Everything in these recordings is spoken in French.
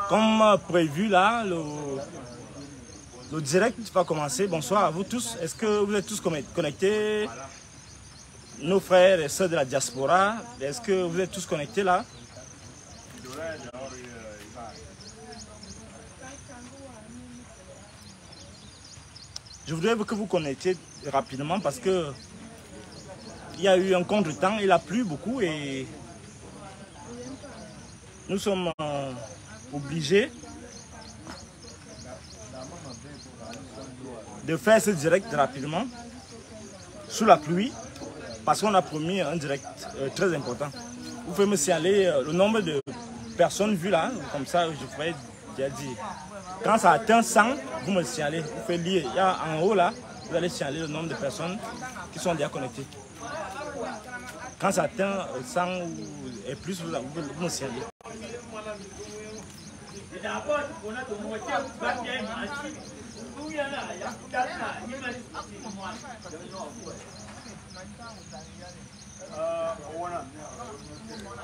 Comme prévu là, le direct va commencer. Bonsoir à vous tous. Est-ce que vous êtes tous connectés? Nos frères et sœurs de la diaspora, est-ce que vous êtes tous connectés là? Je voudrais que vous connectiez rapidement parce que il y a eu un contretemps, il a plu beaucoup et nous sommes obligés de faire ce direct rapidement sous la pluie parce qu'on a promis un direct très important. Vous pouvez me signaler le nombre de personnes vues là, comme ça je ferai déjà dire. Quand ça atteint 100, vous me signalez, vous faites lire. Il y a en haut là, vous allez signaler le nombre de personnes qui sont déjà connectées. Quand ça atteint 100 et plus, vous me signalez.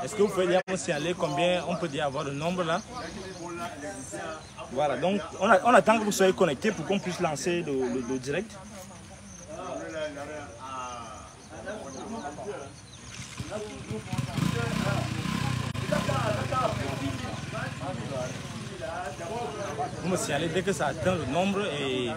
Est-ce que vous pouvez dire me signaler combien on peut dire avoir le nombre là? Voilà, donc on attend que vous soyez connectés pour qu'on puisse lancer le direct. Vous me signalez dès que ça atteint le nombre et...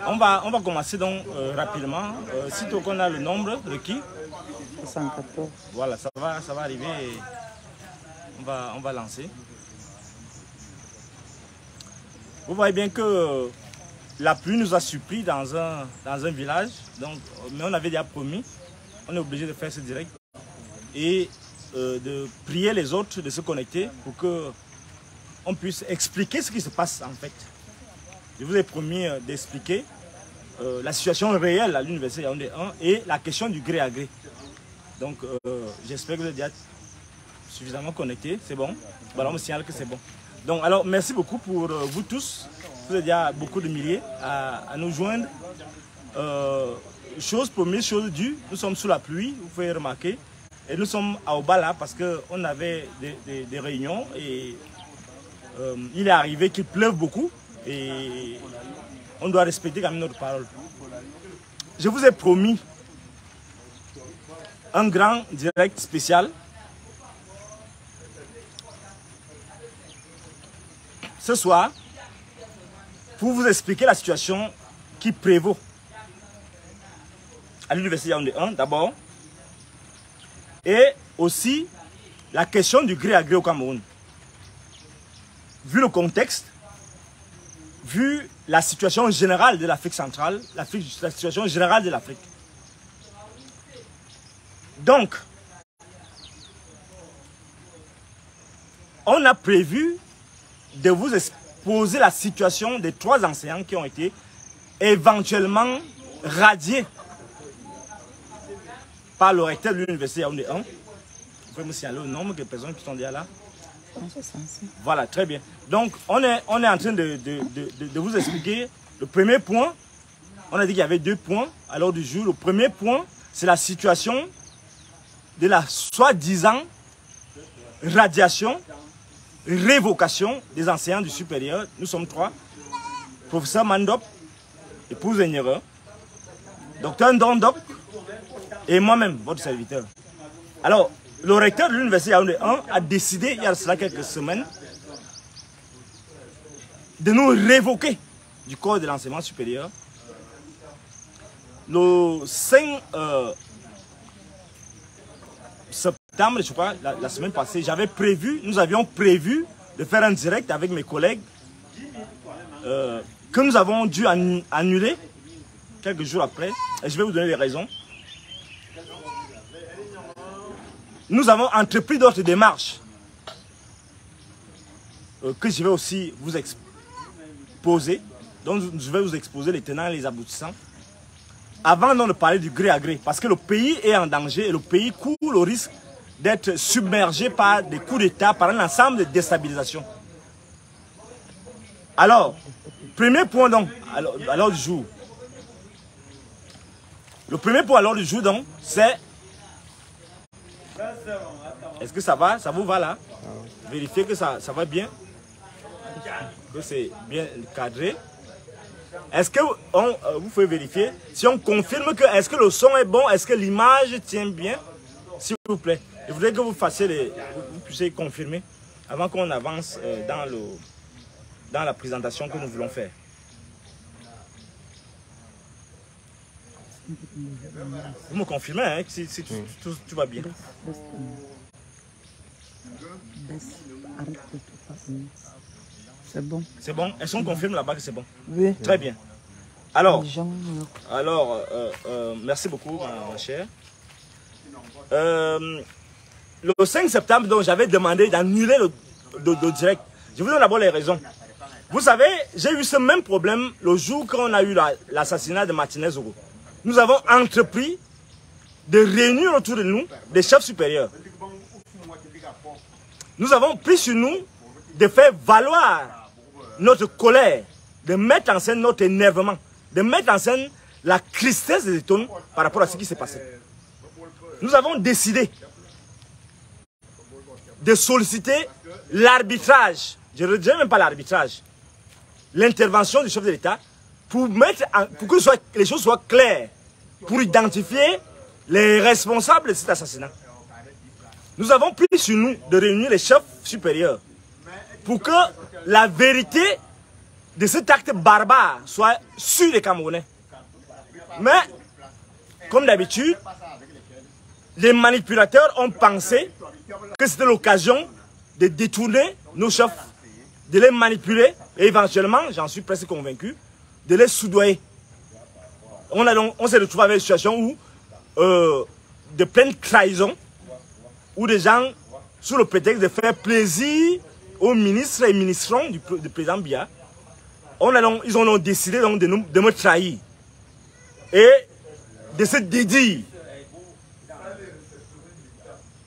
On va commencer donc rapidement. Sitôt qu'on a le nombre requis, 114. Voilà, ça va arriver et on va lancer. Vous voyez bien que la pluie nous a surpris dans un village, donc, mais on avait déjà promis, on est obligé de faire ce direct et de prier les autres de se connecter pour qu'on puisse expliquer ce qui se passe en fait. Je vous ai promis d'expliquer la situation réelle à l'université Yaoundé 1 et la question du gré à gré. Donc j'espère que vous êtes déjà suffisamment connectés, c'est bon. Voilà, on me signale que c'est bon. Donc alors merci beaucoup pour vous tous. Vous êtes déjà beaucoup de milliers à nous joindre. Chose promise, chose due, nous sommes sous la pluie, vous pouvez remarquer. Et nous sommes à Obala parce qu'on avait des réunions et il est arrivé qu'il pleuve beaucoup. Et on doit respecter quand même notre parole. Je vous ai promis un grand direct spécial. Ce soir, pour vous expliquer la situation qui prévaut à l'université Yaoundé 1 d'abord. Et aussi la question du gré à gré au Cameroun. Vu le contexte, vu la situation générale de l'Afrique centrale, la situation générale de l'Afrique. Donc, on a prévu de vous exposer la situation des 3 enseignants qui ont été éventuellement radiés par le recteur de l'université Yaoundé 1. Vous pouvez me signaler le nombre de personnes qui sont déjà là? 165. Voilà, très bien. Donc, on est en train de vous expliquer le premier point. On a dit qu'il y avait 2 points à l'ordre du jour. Le premier point, c'est la situation de la soi-disant radiation, révocation des enseignants du supérieur. Nous sommes 3. Professeur Mandop, épouse Enyere, docteur Ndondok et moi-même, votre serviteur. Alors, le recteur de l'université Yaoundé 1 a décidé, il y a cela quelques semaines, de nous révoquer du corps de l'enseignement supérieur. Le 5 septembre, je crois, la semaine passée, nous avions prévu de faire un direct avec mes collègues que nous avons dû annuler quelques jours après. Et je vais vous donner les raisons. Nous avons entrepris d'autres démarches que je vais aussi vous exposer. Donc je vais vous exposer les tenants et les aboutissants. avant de parler du gré à gré, parce que le pays est en danger et le pays court le risque d'être submergé par des coups d'État, par un ensemble de déstabilisations. Alors, premier point donc, à l'ordre du jour. Le premier point à l'ordre du jour donc, c'est... Est-ce que ça va? Ça vous va là? Vérifiez que ça va bien. Que c'est bien cadré. Est-ce que vous pouvez vérifier si on confirme que est-ce que le son est bon, est-ce que l'image tient bien, s'il vous plaît. Je voudrais que vous fassiez vous puissiez confirmer avant qu'on avance dans la présentation que nous voulons faire. Vous me confirmez hein, si tout va bien. C'est bon. C'est bon? Est-ce qu'on confirme là-bas que c'est bon? Oui. Très bien. Alors, merci beaucoup, ma chère. Le 5 septembre, donc, j'avais demandé d'annuler le direct. Je vous donne d'abord les raisons. Vous savez, j'ai eu ce même problème le jour qu'on a eu l'assassinat de Martinez Zogo. Nous avons entrepris de réunir autour de nous des chefs supérieurs. Nous avons pris sur nous de faire valoir notre colère, de mettre en scène notre énervement, de mettre en scène la tristesse des étonnes par rapport à ce qui s'est passé. Nous avons décidé de solliciter l'arbitrage, je ne dirais même pas l'arbitrage, l'intervention du chef de l'État pour que les choses soient claires, pour identifier les responsables de cet assassinat. Nous avons pris sur nous de réunir les chefs supérieurs pour que la vérité de cet acte barbare soit sur les Camerounais. Mais, comme d'habitude, les manipulateurs ont pensé que c'était l'occasion de détourner nos chefs, de les manipuler et éventuellement, j'en suis presque convaincu, de les soudoyer. On s'est retrouvé avec une situation où, de pleine trahison, où des gens, sous le prétexte de faire plaisir aux ministres et ministrants du président Biya, ils ont décidé donc de me trahir et de se dédier.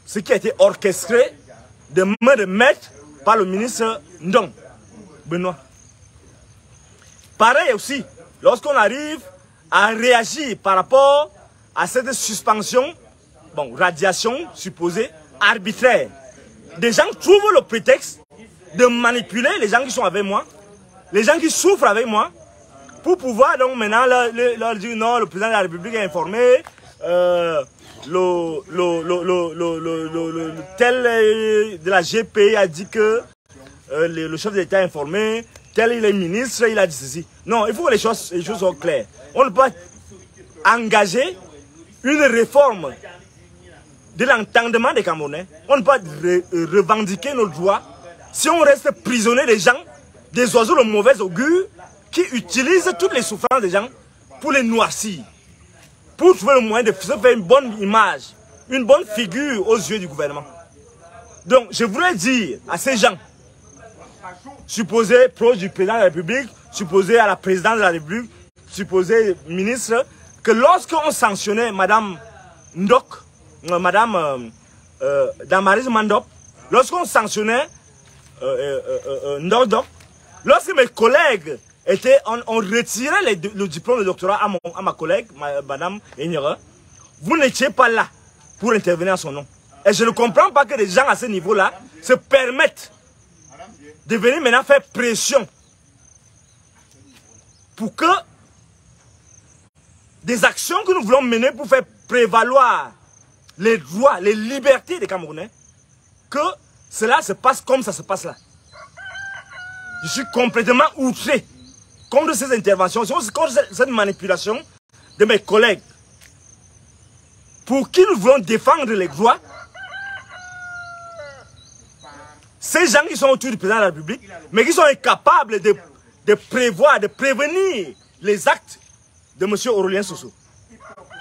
Ce qui a été orchestré de main de maître par le ministre Ndong, Benoît. Pareil aussi, lorsqu'on arrive à réagir par rapport à cette suspension, radiation supposée, arbitraire, des gens trouvent le prétexte de manipuler les gens qui sont avec moi, les gens qui souffrent avec moi, pour pouvoir donc maintenant leur dire non, le président de la République est informé, tel de la GP a dit que le chef de l'État est informé, tel il est ministre, il a dit ceci. Non, il faut que les choses soient claires. On ne peut pas engager une réforme de l'entendement des Camerounais. On ne peut pas revendiquer nos droits si on reste prisonnier des gens, des oiseaux de mauvais augure qui utilisent toutes les souffrances des gens pour les noircir, pour trouver le moyen de se faire une bonne image, une bonne figure aux yeux du gouvernement. Donc, je voudrais dire à ces gens, supposés proches du président de la République, supposés à la présidente de la République, supposés ministres, que lorsqu'on sanctionnait Madame Ndok, Madame Damaris Mandop, lorsqu'on sanctionnait Ndok, lorsque mes collègues on retirait le diplôme de doctorat à ma collègue, Madame Enyere, vous n'étiez pas là pour intervenir en son nom. Et je ne comprends pas que des gens à ce niveau-là se permettent de venir maintenant faire pression pour que des actions que nous voulons mener pour faire prévaloir les droits, les libertés des Camerounais, que cela se passe comme ça se passe là. Je suis complètement outré contre ces interventions, contre cette manipulation de mes collègues pour qui nous voulons défendre les droits. Ces gens qui sont autour du président de la République, mais qui sont incapables de prévoir, de prévenir les actes de M. Aurélien Soso.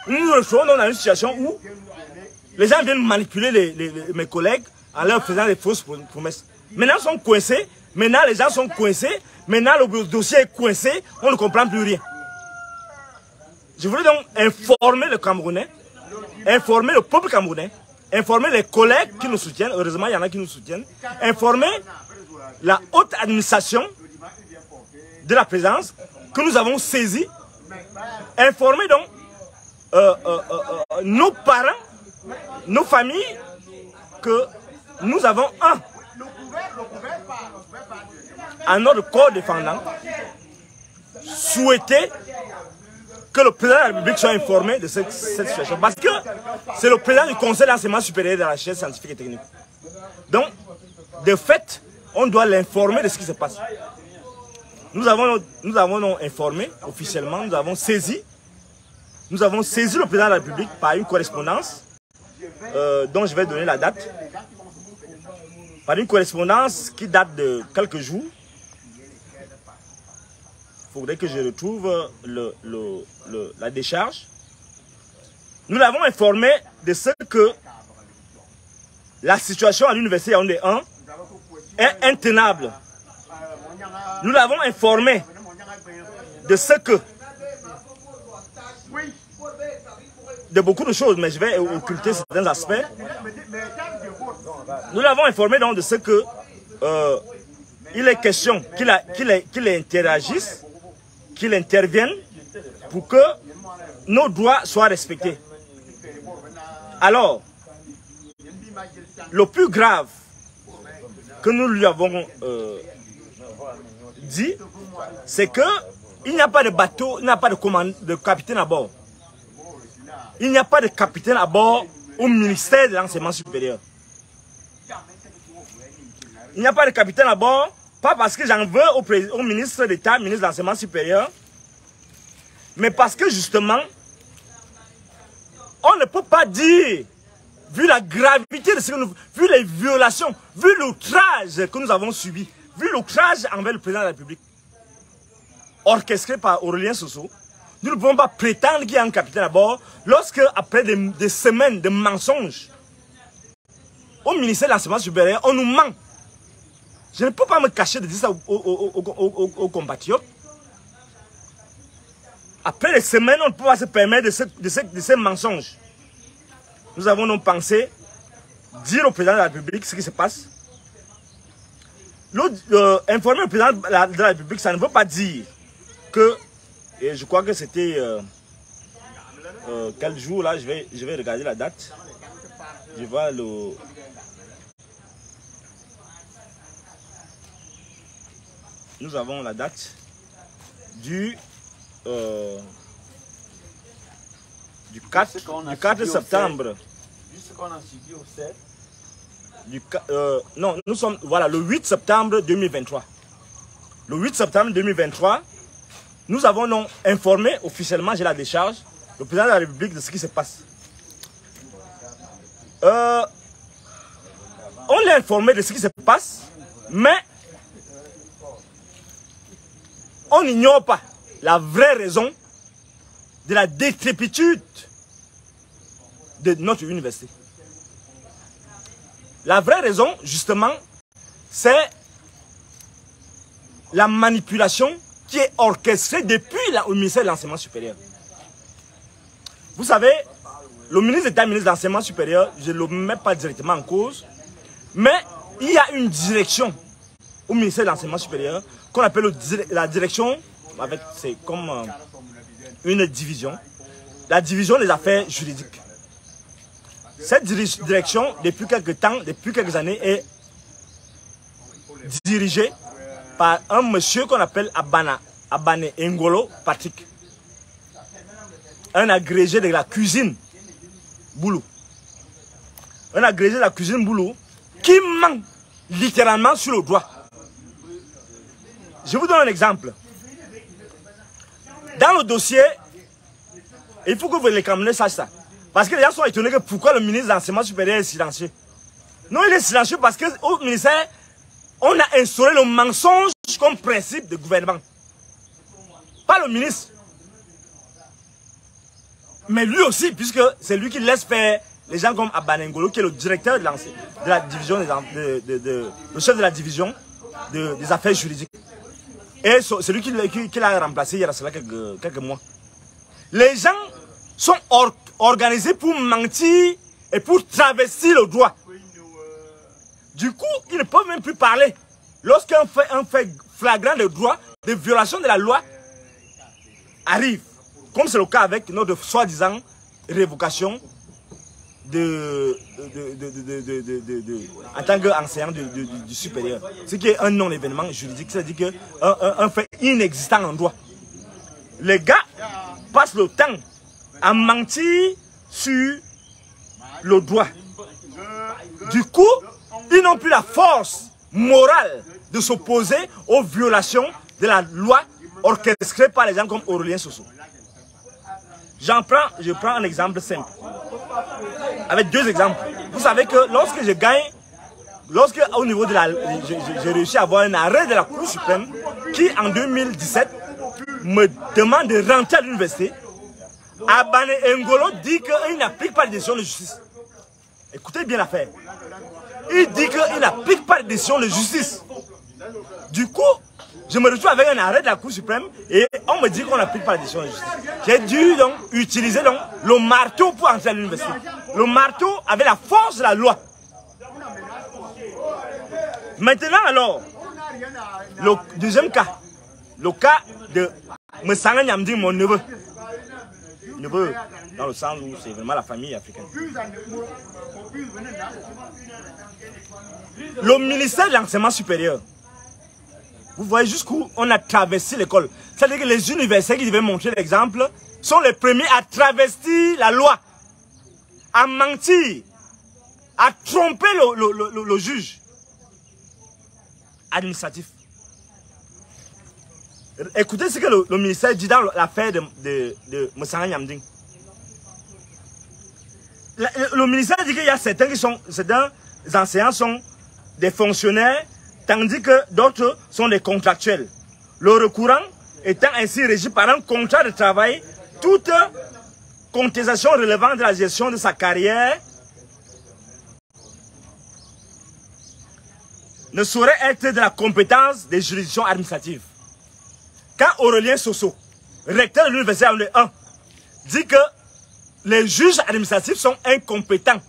Nous nous retrouvons dans une situation où les gens viennent manipuler mes collègues en leur faisant des fausses promesses. Maintenant, ils sont coincés. Maintenant, les gens sont coincés. Maintenant, le dossier est coincé. On ne comprend plus rien. Je voulais donc informer le Camerounais, informer le peuple camerounais, informer les collègues qui nous soutiennent, heureusement il y en a qui nous soutiennent, informer la haute administration de la présidence que nous avons saisi, informer donc nos parents, nos familles, que nous avons à notre corps défendant, souhaité que le président de la République soit informé de cette situation. Parce que c'est le président du Conseil d'enseignement supérieur de la recherche scientifique et technique. Donc, de fait, on doit l'informer de ce qui se passe. Nous avons informé officiellement, nous avons saisi le président de la République par une correspondance dont je vais donner la date. Par une correspondance qui date de quelques jours. Il faudrait que je retrouve la décharge. Nous l'avons informé de ce que la situation à l'université Yaoundé 1 est intenable. Nous l'avons informé de ce que, de beaucoup de choses, mais je vais occulter certains aspects. Nous l'avons informé donc de ce que il est question qu'il interagisse, qu'il intervienne pour que nos droits soient respectés. Alors, le plus grave que nous lui avons dit, c'est que il n'y a pas de bateau, il n'y a pas de capitaine à bord. Il n'y a pas de capitaine à bord au ministère de l'enseignement supérieur. Il n'y a pas de capitaine à bord, pas parce que j'en veux au ministre d'État, ministre de l'enseignement supérieur, mais parce que justement, on ne peut pas dire, vu la gravité de ce que nous, vu les violations, vu l'outrage que nous avons subi, vu l'outrage envers le président de la République, orchestré par Aurélien Soso, nous ne pouvons pas prétendre qu'il y a un capitaine à bord lorsque, après des semaines de mensonges, au ministère de l'enseignement supérieur, on nous ment. Je ne peux pas me cacher de dire ça aux compatriotes. Après des semaines, on ne peut pas se permettre de ces mensonges. Nous avons donc pensé dire au président de la République ce qui se passe. Informer le président de la République, ça ne veut pas dire que, et je crois que c'était quel jour là, je vais regarder la date. Je vois le... Nous avons la date du 4 septembre. Non, nous sommes, voilà, le 8 septembre 2023. Le 8 septembre 2023, nous avons donc informé officiellement, j'ai la décharge, le président de la République de ce qui se passe. On l'a informé de ce qui se passe, mais on n'ignore pas la vraie raison de la décrépitude de notre université. La vraie raison, justement, c'est la manipulation qui est orchestrée depuis le ministère de l'Enseignement supérieur. Vous savez, le ministre d'État, ministre de l'Enseignement supérieur, je ne le mets pas directement en cause, mais il y a une direction au ministère de l'Enseignement supérieur qu'on appelle la direction, c'est comme une division, la division des affaires juridiques. Cette direction, depuis quelques temps, depuis quelques années, est dirigée par un monsieur qu'on appelle Abane Ngolo Patrick. Un agrégé de la cuisine Boulou. Un agrégé de la cuisine Boulou qui ment littéralement sur le doigt. Je vous donne un exemple. Dans le dossier, il faut que vous les Camerounais sachent ça. Parce que les gens sont étonnés que pourquoi le ministre de l'Enseignement supérieur est silencieux. Non, il est silencieux parce qu'au ministère, on a instauré le mensonge comme principe de gouvernement. Pas le ministre. Mais lui aussi, puisque c'est lui qui laisse faire les gens comme Abane Ngolo, qui est le directeur de la division, le chef de la division des affaires juridiques. Et c'est lui qui l'a remplacé il y a cela quelques mois. Les gens sont organisés pour mentir et pour travestir le droit. Du coup, ils ne peuvent même plus parler. Lorsqu'un fait flagrant de droit, de violation de la loi arrive, comme c'est le cas avec notre soi-disant révocation en tant qu'enseignant du supérieur. Ce qui est un non-événement juridique, c'est-à-dire qu'un fait inexistant en droit. Les gars passent le temps à mentir sur le droit. Du coup, ils n'ont plus la force morale de s'opposer aux violations de la loi orchestrée par les gens comme Aurélien Soso. Je prends un exemple simple. Avec deux exemples. Vous savez que lorsque je gagne, lorsque au niveau de la... J'ai réussi à avoir un arrêt de la Cour suprême qui en 2017 me demande de rentrer à l'université, Abane Ngolo dit qu'il n'applique pas les décisions de justice. Écoutez bien l'affaire. Il dit qu'il n'applique pas les décisions de justice. Du coup, je me retrouve avec un arrêt de la Cour suprême et on me dit qu'on n'applique pas les décisions de justice. J'ai dû donc utiliser donc, le marteau pour entrer à l'université. Le marteau avait la force de la loi. Maintenant alors, le deuxième cas, le cas de Messanga Nyamding, mon neveu. Neveu, dans le sens où c'est vraiment la famille africaine. Le ministère de l'enseignement supérieur, vous voyez jusqu'où on a traversé l'école. C'est-à-dire que les universités qui devaient montrer l'exemple sont les premiers à travestir la loi, à mentir, à tromper le juge administratif. Écoutez ce que le ministère dit dans l'affaire de Messanga Nyamding. Le ministère dit qu'il y a certains enseignants sont des fonctionnaires, tandis que d'autres sont des contractuels. Le recourant étant ainsi régi par un contrat de travail, toute contestation relevant de la gestion de sa carrière ne saurait être de la compétence des juridictions administratives. Quand Aurélien Soso, recteur de l'université Yaoundé 1, dit que les juges administratifs sont incompétents,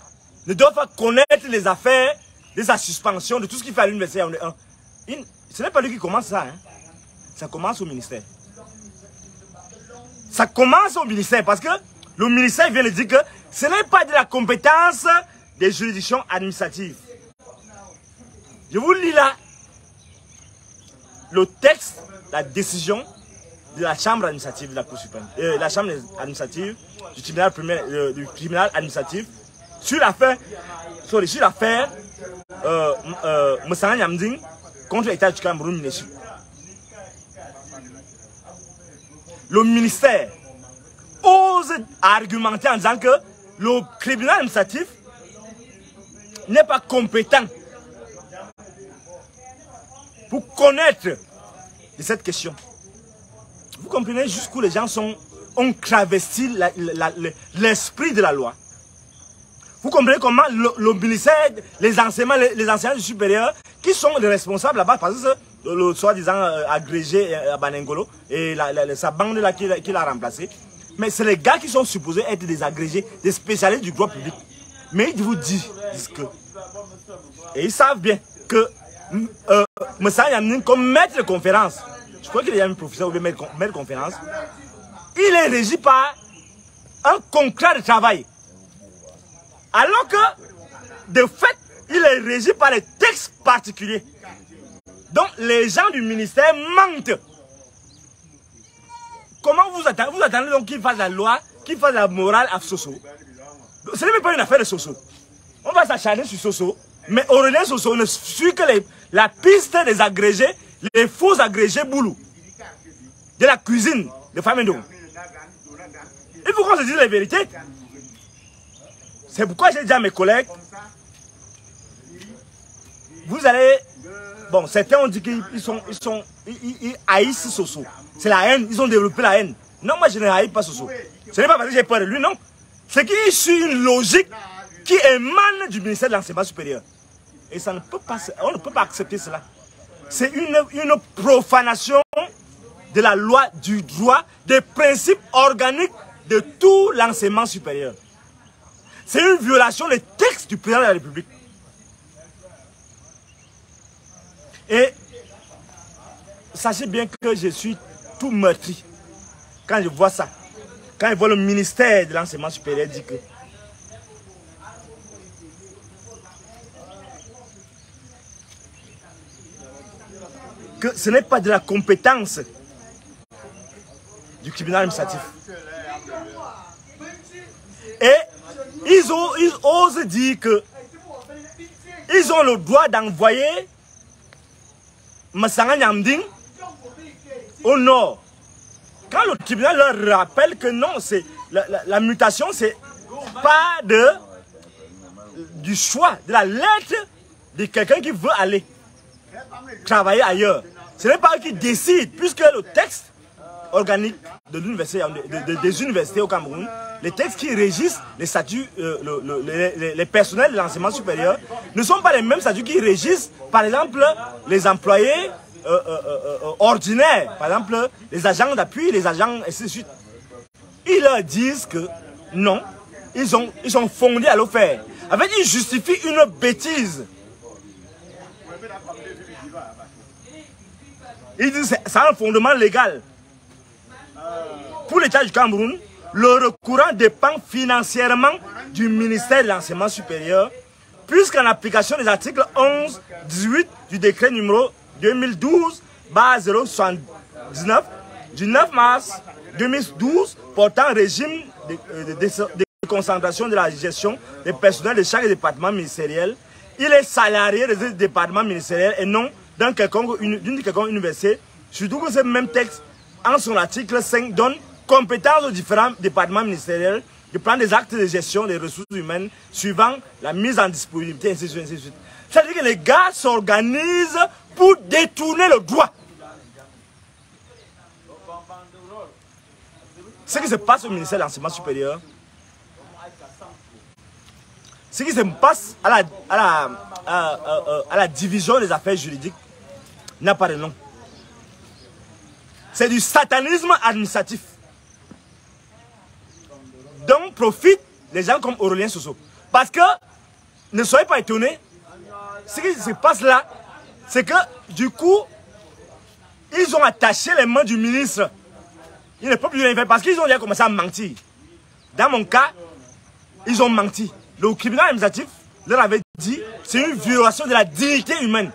ne doivent pas connaître les affaires de sa suspension, de tout ce qu'il fait à l'université Yaoundé 1. Ce n'est pas lui qui commence ça, hein. Ça commence au ministère. Ça commence au ministère parce que le ministère vient de dire que ce n'est pas de la compétence des juridictions administratives. Je vous lis là le texte, la décision de la chambre administrative de la Cour suprême, la chambre administrative du tribunal administratif sur l'affaire Messanga Nyamding contre l'État du Cameroun Minesu. Le ministère ose argumenter en disant que le tribunal administratif n'est pas compétent pour connaître de cette question. Vous comprenez jusqu'où les gens ont travesti l'esprit de la loi. Vous comprenez comment le ministère, les enseignants du supérieur, qui sont les responsables là-bas, parce que le soi-disant agrégé à Banengolo et sa bande là qui l'a remplacé, mais c'est les gars qui sont supposés être des agrégés, des spécialistes du droit public. Mais ils vous disent que, et ils savent bien que Messanga Nyamding, comme maître de conférence, je crois qu'il y a un professeur ou maître de conférence, il est régi par un contrat de travail. Alors que, de fait, il est régi par les textes particuliers. Donc, les gens du ministère mentent. Comment vous attendez donc qu'il fasse la loi, qu'il fasse la morale à Soso? Ce n'est même pas une affaire de Soso. On va s'acharner sur Soso, mais Aurélien Soso ne suit que la piste des agrégés, les faux agrégés boulou, de la cuisine de Famendo. Il faut qu'on se dise la vérité. C'est pourquoi j'ai dit à mes collègues, vous allez... Bon, certains ont dit qu'ils haïssent Soso. C'est la haine, ils ont développé la haine. Non, moi je ne haïs pas Soso. Ce n'est pas parce que j'ai peur de lui, non. C'est qu'il suit une logique qui émane du ministère de l'enseignement supérieur. Et ça ne peut pas, on ne peut pas accepter cela. C'est une profanation de la loi, du droit, des principes organiques de tout l'enseignement supérieur. C'est une violation des textes du président de la République. Et sachez bien que je suis tout meurtri quand je vois ça. Quand je vois le ministère de l'enseignement supérieur dire que ce n'est pas de la compétence du tribunal administratif. Et ils osent dire que ils ont le droit d'envoyer Massanga Nyamding au nord. Quand le tribunal leur rappelle que non, c'est la mutation, c'est pas du choix, de la lettre de quelqu'un qui veut aller travailler ailleurs. Ce n'est pas eux qui décident, puisque le texte organique de l'université, des universités au Cameroun, les textes qui régissent les statuts, les personnels de l'enseignement supérieur, ne sont pas les mêmes statuts qui régissent, par exemple, les employés ordinaires, par exemple, les agents d'appui, les agents, et ainsi de suite. Ils leur disent que non, ils sont fondés à le faire. En fait, ils justifient une bêtise. Ils disent que ça a un fondement légal. Pour l'État du Cameroun, le recourant dépend financièrement du ministère de l'Enseignement supérieur, puisqu'en application des articles 11, 18 du décret numéro 2012-079 du 9 mars 2012 portant régime de concentration de la gestion des personnels de chaque département ministériel, il est salarié des départements ministériels et non d'une quelconque université, surtout que ce même texte, en son article 5, donne compétence aux différents départements ministériels de prendre des actes de gestion des ressources humaines suivant la mise en disponibilité, ainsi de suite, ainsi de suite. C'est-à-dire que les gars s'organisent pour détourner le droit. Ce qui se passe au ministère de l'Enseignement supérieur, ce qui se passe à la division des affaires juridiques n'a pas de nom. C'est du satanisme administratif, dont profitent les gens comme Aurélien Soso. Parce que, ne soyez pas étonnés, ce qui se passe là, c'est que du coup, ils ont attaché les mains du ministre. Il ne peut plus rien faire parce qu'ils ont déjà commencé à mentir. Dans mon cas, ils ont menti. Le tribunal administratif leur avait dit que c'est une violation de la dignité humaine.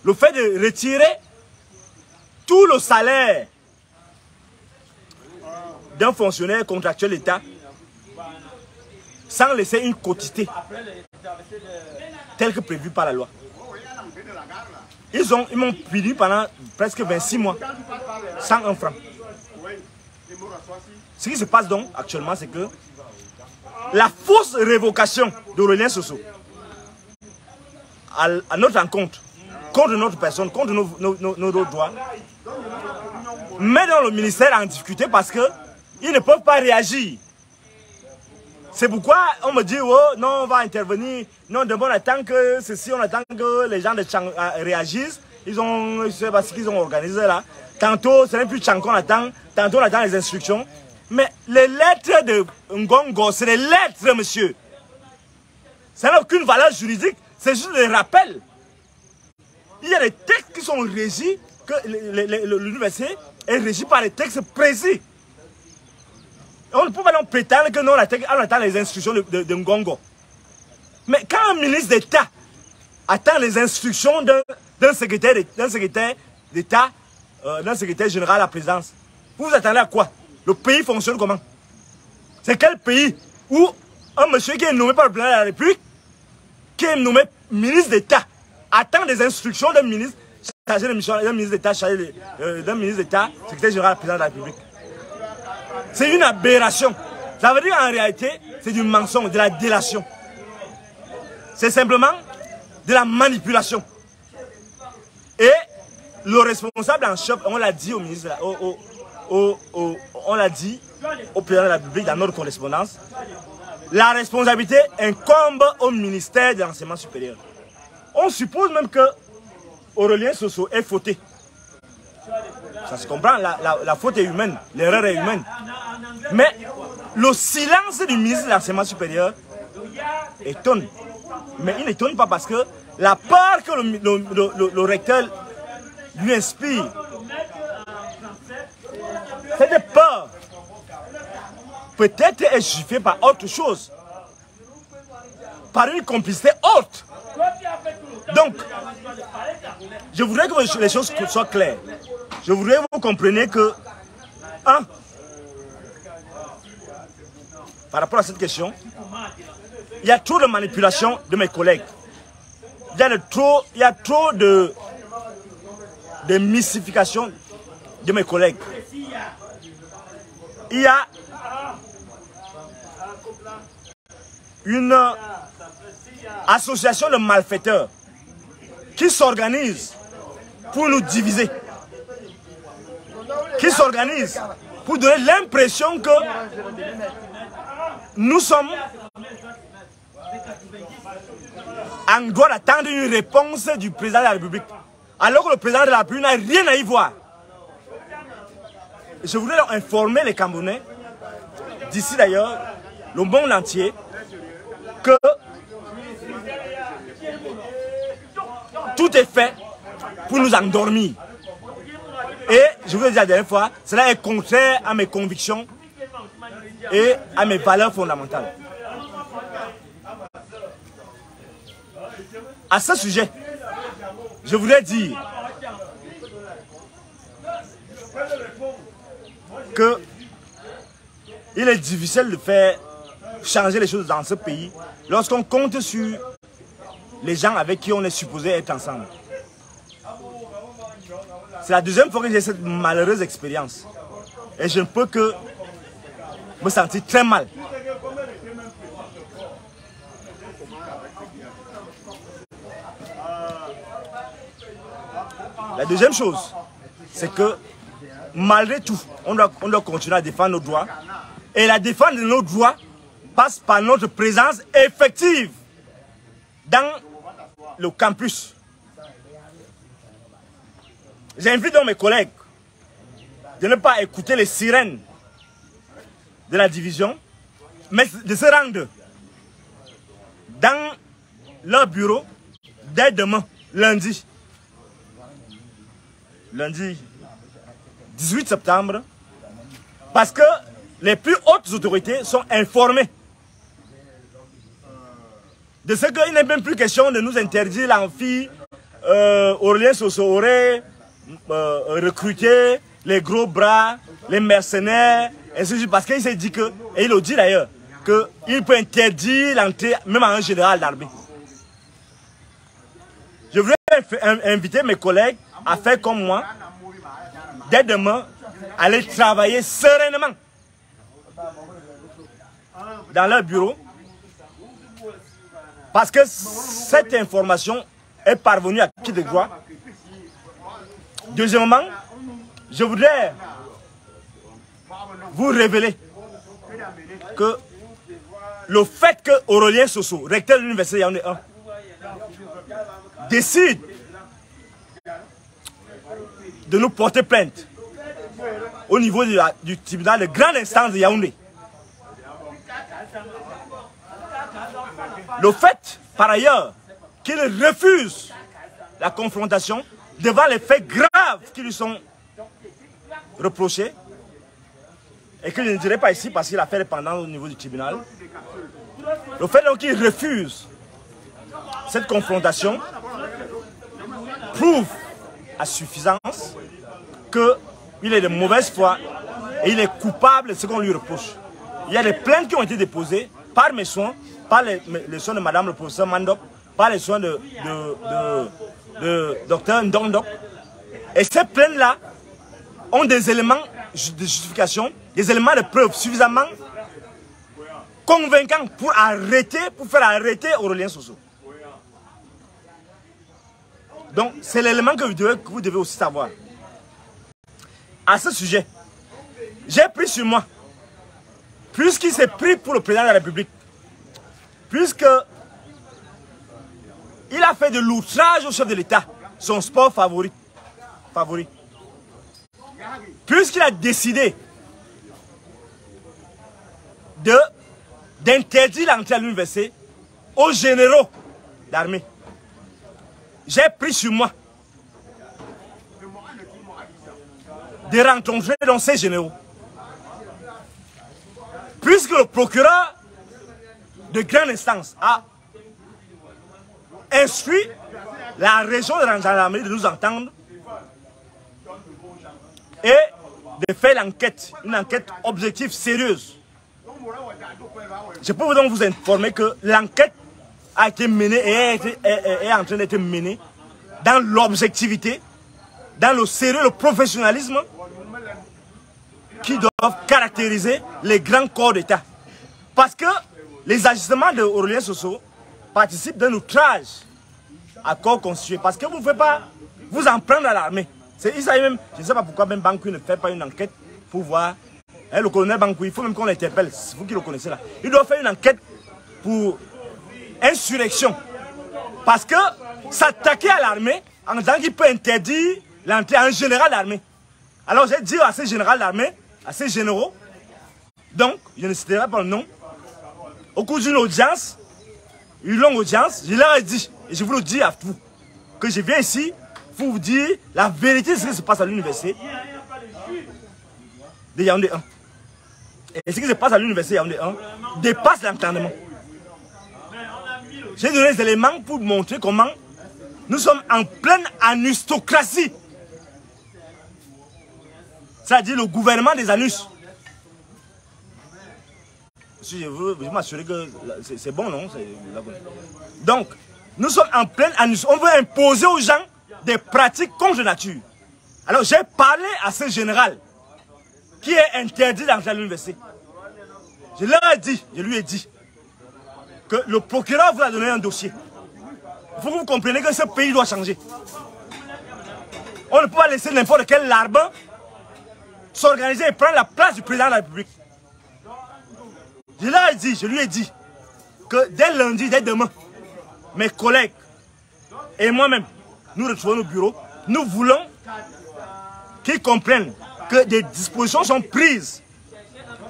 Le fait de retirer tout le salaire d'un fonctionnaire contractuel d'État sans laisser une quotité telle que prévue par la loi. Ils m'ont puni pendant presque 26 mois sans un franc. Ce qui se passe donc actuellement, c'est que la fausse révocation d'Aurélien Soso à notre encontre, contre notre personne, contre nos droits, met dans le ministère en difficulté parce qu'ils ne peuvent pas réagir. C'est pourquoi on me dit, oh non, on va intervenir, non, d'abord on attend que ceci, on attend que les gens de Tchang réagissent. Ils ont, je sais pas ce qu'ils ont organisé là. Tantôt, ce n'est plus Tchang qu'on attend, tantôt on attend les instructions. Mais les lettres de Ngongo, c'est des lettres, monsieur. Ça n'a aucune valeur juridique, c'est juste des rappels. Il y a des textes qui sont régis, que l'université est régie par des textes précis. On ne peut pas non prétendre que non, on attend les instructions de Ngongo. Mais quand un ministre d'État attend les instructions d'un secrétaire d'État, d'un secrétaire général à la présidence, vous vous attendez à quoi? Le pays fonctionne comment? C'est quel pays où un monsieur qui est nommé par le président de la République, qui est nommé ministre d'État, attend des instructions d'un ministre chargé de mission, d'un ministre d'État, secrétaire général à la présidence de la République? C'est une aberration. Ça veut dire qu'en réalité, c'est du mensonge, de la délation. C'est simplement de la manipulation. Et le responsable en chef, on l'a dit au ministre, on l'a dit au président de la République dans notre correspondance, la responsabilité incombe au ministère de l'Enseignement supérieur. On suppose même que Aurélien Soso est fauté. Ça se comprend, la faute est humaine, l'erreur est humaine. Mais le silence du ministre de l'enseignement supérieur étonne. Mais il n'étonne pas parce que la peur que le recteur lui inspire, cette peur peut-être est justifiée par autre chose, par une complicité haute. Donc, je voudrais que les choses soient claires. Je voudrais que vous compreniez que, par rapport à cette question, il y a trop de manipulation de mes collègues. Il y a trop de mystification de mes collègues. Il y a une association de malfaiteurs qui s'organise pour nous diviser, qui s'organise pour donner l'impression que nous sommes en droit d'attendre une réponse du président de la République, alors que le président de la République n'a rien à y voir. Je voudrais informer les Camerounais, d'ici d'ailleurs, le monde entier, que tout est fait pour nous endormir. Et je vous l'ai dit la dernière fois, cela est contraire à mes convictions et à mes valeurs fondamentales. À ce sujet, je voudrais dire que il est difficile de faire changer les choses dans ce pays lorsqu'on compte sur les gens avec qui on est supposé être ensemble. C'est la deuxième fois que j'ai cette malheureuse expérience. Et je ne peux que me sentir très mal. La deuxième chose, c'est que malgré tout, on doit continuer à défendre nos droits. Et la défense de nos droits passe par notre présence effective dans le campus. J'invite donc mes collègues de ne pas écouter les sirènes de la division, mais de se rendre dans leur bureau dès demain, lundi 18 septembre, parce que les plus hautes autorités sont informées de ce qu'il n'est même plus question de nous interdire l'amphi. Aurélien Soso aurait recruté les gros bras, les mercenaires, et ceci, parce qu'il s'est dit que, et il le dit d'ailleurs, qu'il peut interdire l'entrée même à un général d'armée. Je voudrais inviter mes collègues à faire comme moi, dès demain, aller travailler sereinement dans leur bureau, parce que cette information est parvenue à qui de droit. Deuxièmement, je voudrais vous révéler que le fait que Aurélien Soso, recteur de l'université Yaoundé 1, décide de nous porter plainte au niveau du tribunal de grande instance de Yaoundé. Le fait, par ailleurs, qu'il refuse la confrontation devant les faits graves qui lui sont reprochés, et que je ne dirai pas ici parce qu'il a fait l'indépendance au niveau du tribunal. Le fait qu'il refuse cette confrontation prouve à suffisance qu'il est de mauvaise foi et il est coupable de ce qu'on lui reproche. Il y a des plaintes qui ont été déposées par mes soins, par les soins de madame le professeur Mandop, par les soins de docteur Ndondok. Et ces plaintes-là ont des éléments de justification, des éléments de preuve suffisamment convaincants pour faire arrêter Aurélien Soso. Donc, c'est l'élément que vous devez aussi savoir. À ce sujet, j'ai pris sur moi, puisqu'il s'est pris pour le président de la République, puisqu'il a fait de l'outrage au chef de l'État, son sport favori. puisqu'il a décidé d'interdire l'entrée à l'université aux généraux d'armée, j'ai pris sur moi de rencontrer dans ces généraux. Puisque le procureur de grande instance a instruit la région de la gendarmerie de nous entendre et de faire l'enquête, une enquête objective, sérieuse. Je peux donc vous informer que l'enquête a été menée et est en train d'être menée dans l'objectivité, dans le sérieux, le professionnalisme qui doivent caractériser les grands corps d'État. Parce que les agissements de Aurélien Soso participent d'un outrage à corps constitué. Parce que vous ne pouvez pas vous en prendre à l'armée. Je ne sais pas pourquoi même Bankoui ne fait pas une enquête pour voir. Hein, le colonel Bankoui, il faut même qu'on l'interpelle, c'est vous qui le connaissez là. Il doit faire une enquête pour insurrection. Parce que s'attaquer à l'armée en disant qu'il peut interdire l'entrée à un général d'armée. Alors j'ai dit à ces généraux d'armée, à ces généraux, donc je ne citerai pas le nom, au cours d'une audience, une longue audience, je leur ai dit, et je vous le dis à vous, que je viens ici pour vous dire la vérité de ce qui se passe à l'université de Yaoundé 1. Et ce qui se passe à l'université Yaoundé 1 dépasse l'entendement. J'ai donné des éléments pour montrer comment nous sommes en pleine anustocratie. C'est-à-dire le gouvernement des anus. Je veux m'assurer que c'est bon, non? Donc, nous sommes en pleine anus. On veut imposer aux gens des pratiques contre nature. Alors, j'ai parlé à ce général qui est interdit d'entrer à l'université. Je lui ai dit que le procureur vous a donné un dossier. Il faut que vous compreniez que ce pays doit changer. On ne peut pas laisser n'importe quel larbin s'organiser et prendre la place du président de la République. Je lui ai dit que dès lundi, dès demain, mes collègues et moi-même, nous retrouvons nos bureaux. Nous voulons qu'ils comprennent que des dispositions sont prises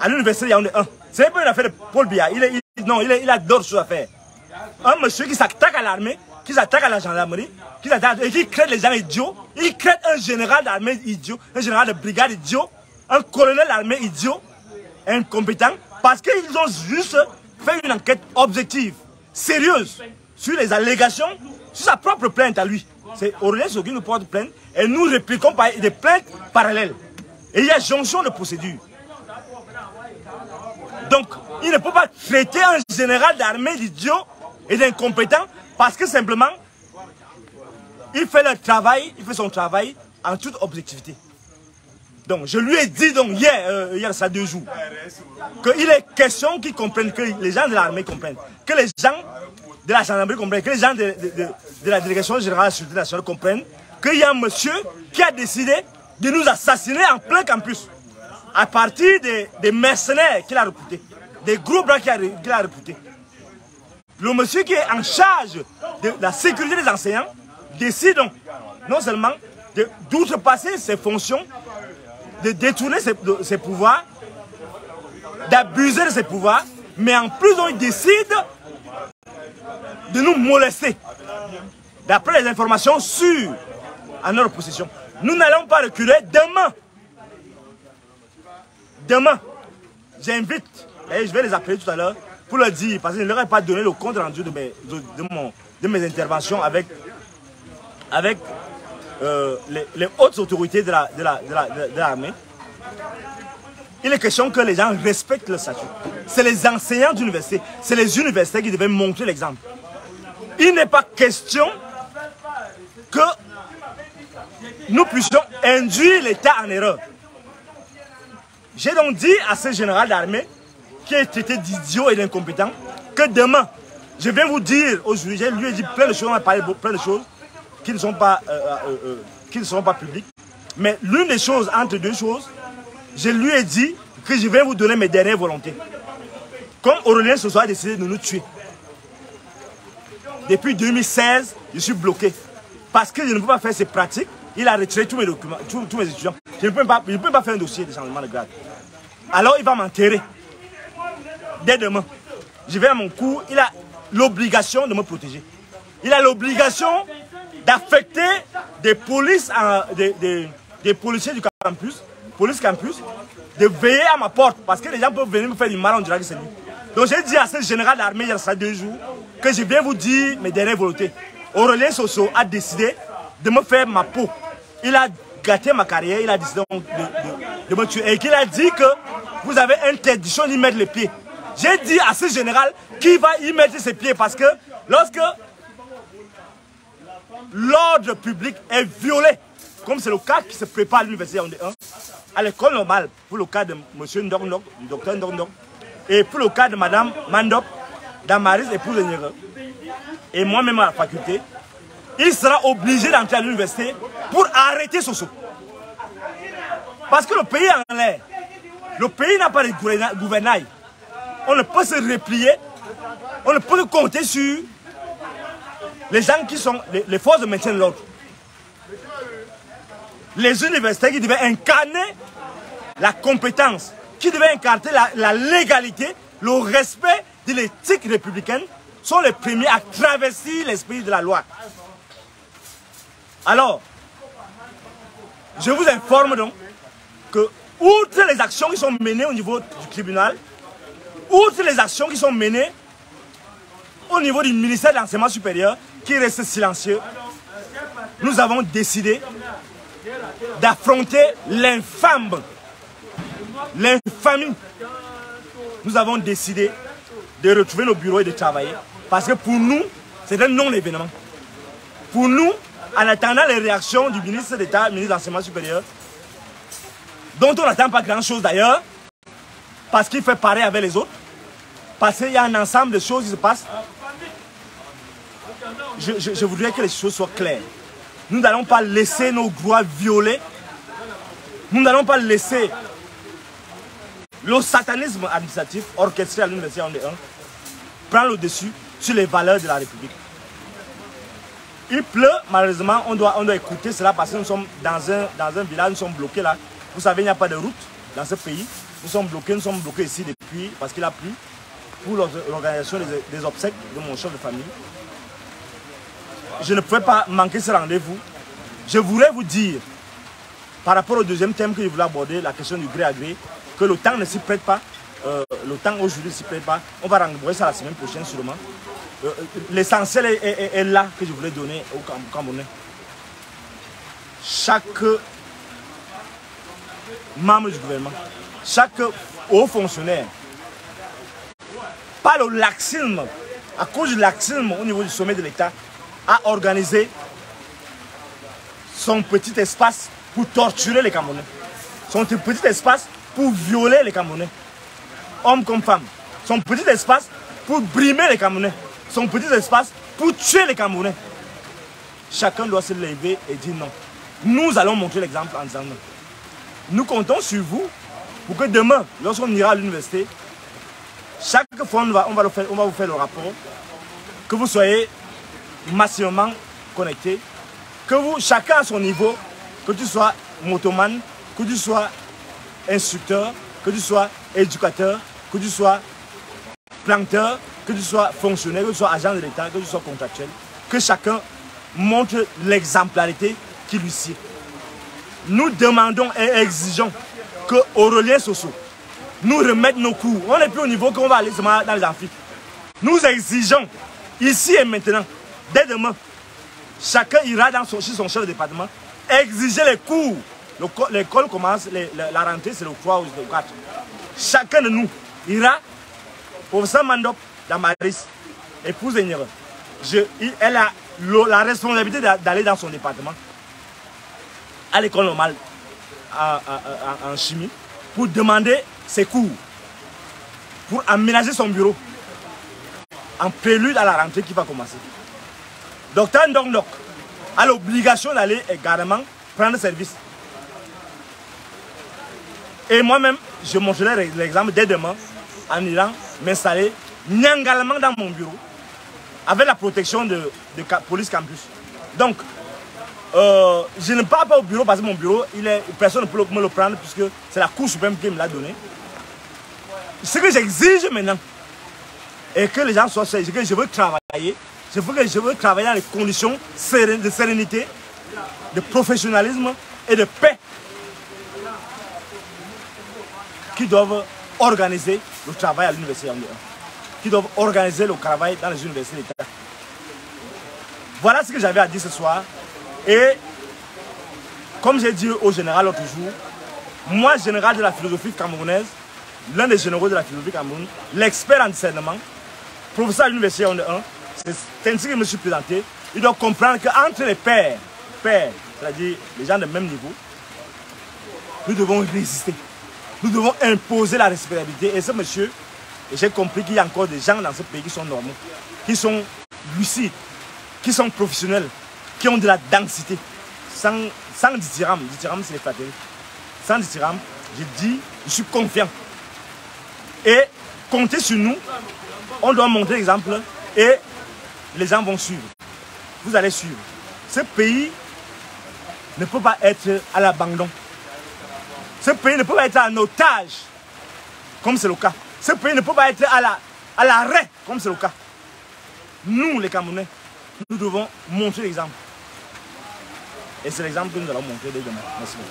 à l'université de Yaoundé 1. Ce n'est pas une affaire de Paul Biya. Il a d'autres choses à faire. Un monsieur qui s'attaque à l'armée, qui s'attaque à la gendarmerie, et qui crée les gens idiots. Il crée un général d'armée idiot, un général de brigade idiot, un colonel d'armée idiot, incompétent, parce qu'ils ont juste fait une enquête objective, sérieuse, sur les allégations, sur sa propre plainte à lui. C'est Aurélien Soso qui nous porte plainte et nous répliquons par des plaintes parallèles. Et il y a jonction de procédure. Donc, il ne peut pas traiter un général d'armée d'idiot et d'incompétent parce que simplement, il fait son travail en toute objectivité. Donc, je lui ai dit donc hier ça 2 jours, qu'il est question qu'ils comprennent, que les gens de l'armée comprennent, que les gens de la gendarmerie comprennent, que les gens de la délégation générale de la sécurité nationale comprennent qu'il y a un monsieur qui a décidé de nous assassiner en plein campus à partir des mercenaires qu'il a recrutés, des gros bras qu'il a recrutés. Le monsieur qui est en charge de la sécurité des enseignants décide donc non seulement d'outrepasser ses fonctions, de détourner ses pouvoirs, d'abuser de ses pouvoirs, mais en plus il décide de nous molester. D'après les informations sûres à notre possession. Nous n'allons pas reculer demain. Demain, j'invite, et je vais les appeler tout à l'heure pour leur dire, parce que je ne leur ai pas donné le compte rendu de mes interventions avec les hautes autorités de l'armée. Il est question que les gens respectent le statut. C'est les enseignants d'université, c'est les universités qui devaient montrer l'exemple. Il n'est pas question que nous puissions induire l'État en erreur. J'ai donc dit à ce général d'armée qui est traité d'idiot et d'incompétent que demain, je vais vous dire aujourd'hui, je lui ai dit plein de choses, on a parlé de plein de choses qui ne sont pas publiques. Mais l'une des choses, entre deux choses, je lui ai dit que je vais vous donner mes dernières volontés. Comme Aurélien Soso a décidé de nous tuer. Depuis 2016, je suis bloqué. Parce que je ne peux pas faire ces pratiques. Il a retiré tous mes documents, tous mes étudiants. Je ne peux pas faire un dossier de changement de grade. Alors il va m'enterrer. Dès demain, je vais à mon cours, il a l'obligation de me protéger. Il a l'obligation d'affecter des polices, des policiers du campus, police campus, de veiller à ma porte. Parce que les gens peuvent venir me faire du mal, on dira que c'est lui. Donc j'ai dit à ce général d'armée il y a ça 2 jours que je viens vous dire mes dernières volontés. Aurélien Soso a décidé de me faire ma peau. Il a gâté ma carrière, il a décidé de me tuer. Et qu'il a dit que vous avez interdiction d'y mettre les pieds. J'ai dit à ce général qu'il va y mettre ses pieds parce que lorsque l'ordre public est violé, comme c'est le cas qui se prépare à l'université Yaoundé 1, à l'école normale, pour le cas de M. Ndok, du docteur Ndok, et pour le cas de Mme Mandop, Damaris et pour le et moi-même à la faculté, il sera obligé d'entrer à l'université pour arrêter Soso. Parce que le pays est en l'air. Le pays n'a pas de gouvernail. On ne peut se replier, on ne peut compter sur les gens qui sont les forces de maintien de l'ordre. Les universités qui devaient incarner la compétence, qui devaient incarner la légalité, le respect de l'éthique républicaine, sont les premiers à travestir l'esprit de la loi. Alors, je vous informe donc que, outre les actions qui sont menées au niveau du tribunal, outre les actions qui sont menées au niveau du ministère de l'Enseignement supérieur, qui reste silencieux, nous avons décidé d'affronter l'infamie. Nous avons décidé de retrouver nos bureaux et de travailler. Parce que pour nous, c'est un non-événement. Pour nous, en attendant les réactions du ministre d'État, ministre de l'Enseignement supérieur, dont on n'attend pas grand-chose d'ailleurs, parce qu'il fait pareil avec les autres, parce qu'il y a un ensemble de choses qui se passent. Je voudrais que les choses soient claires. Nous n'allons pas laisser nos droits violés. Nous n'allons pas laisser le satanisme administratif orchestré à l'université Yaoundé 1 prendre le dessus sur les valeurs de la République. Il pleut, malheureusement, on doit écouter cela parce que nous sommes dans un village, nous sommes bloqués là. Vous savez, il n'y a pas de route dans ce pays. Nous sommes bloqués ici depuis, parce qu'il a plu, pour l'organisation des obsèques de mon chef de famille. Je ne pouvais pas manquer ce rendez-vous. Je voudrais vous dire, par rapport au deuxième thème que je voulais aborder, la question du gré à gré, que le temps ne s'y prête pas. Le temps aujourd'hui ne s'y prête pas. On va renvoyer ça la semaine prochaine sûrement. L'essentiel est là que je voulais donner au Camerounais. Chaque membre du gouvernement, chaque haut fonctionnaire, par le laxisme, à cause du laxisme au niveau du sommet de l'État, a organisé son petit espace pour torturer les Camerounais. Son petit espace pour violer les Camerounais, hommes comme femmes. Son petit espace pour brimer les Camerounais. Son petit espace pour tuer les Camerounais. Chacun doit se lever et dire non. Nous allons montrer l'exemple en disant non. Nous comptons sur vous pour que demain, lorsqu'on ira à l'université, chaque fois on va vous faire le rapport, que vous soyez massivement connectés, que vous, chacun à son niveau, que tu sois motoman, que tu sois instructeur, que tu sois éducateur, que tu sois planteur, que tu sois fonctionnaire, que tu sois agent de l'État, que tu sois contractuel, que chacun montre l'exemplarité qui lui sied. Nous demandons et exigeons que Aurélien Soso nous remette nos cours. On n'est plus au niveau qu'on va aller dans les amphithéâtres. Nous exigeons, ici et maintenant, dès demain, chacun ira chez son chef de département, exiger les cours. L'école commence, la rentrée c'est le 3 ou le 4. Chacun de nous ira, professeur Mandop, Damaris, épouse Enyere, elle a la responsabilité d'aller dans son département, à l'école normale, en chimie, pour demander ses cours, pour aménager son bureau, en prélude à la rentrée qui va commencer. Docteur Ndok a l'obligation d'aller également prendre service. Et moi-même, je montrerai l'exemple dès demain en irant m'installer nyangalement dans mon bureau avec la protection de police campus. Donc, je ne pars pas au bureau parce que mon bureau, personne ne peut me le prendre puisque c'est la Cour suprême qui me l'a donné. Ce que j'exige maintenant, et que les gens soient sérieux, c'est que je veux travailler. Je veux travailler dans les conditions de sérénité, de professionnalisme et de paix qui doivent organiser le travail à l'université Yaoundé 1, qui doivent organiser le travail dans les universités d'État. Voilà ce que j'avais à dire ce soir. Et comme j'ai dit au général l'autre jour, moi, général de la philosophie camerounaise, l'un des généraux de la philosophie camerounaise, l'expert en discernement, professeur à l'université Yaoundé 1, c'est ainsi que je me suis présenté. Il doit comprendre qu'entre les pairs, c'est-à-dire les gens de même niveau, nous devons résister. Nous devons imposer la respectabilité. Et ce monsieur, j'ai compris qu'il y a encore des gens dans ce pays qui sont normaux, qui sont lucides, qui sont professionnels, qui ont de la densité, sans dithyrambe. Dithyrambe, c'est les flatteries. Sans dithyrambe, je dis, je suis confiant. Et comptez sur nous, on doit montrer l'exemple et les gens vont suivre. Vous allez suivre. Ce pays ne peut pas être à l'abandon. Ce pays ne peut pas être en otage, comme c'est le cas. Ce pays ne peut pas être à l'arrêt, comme c'est le cas. Nous, les Camerounais, nous devons montrer l'exemple. Et c'est l'exemple que nous allons montrer dès demain. Merci beaucoup.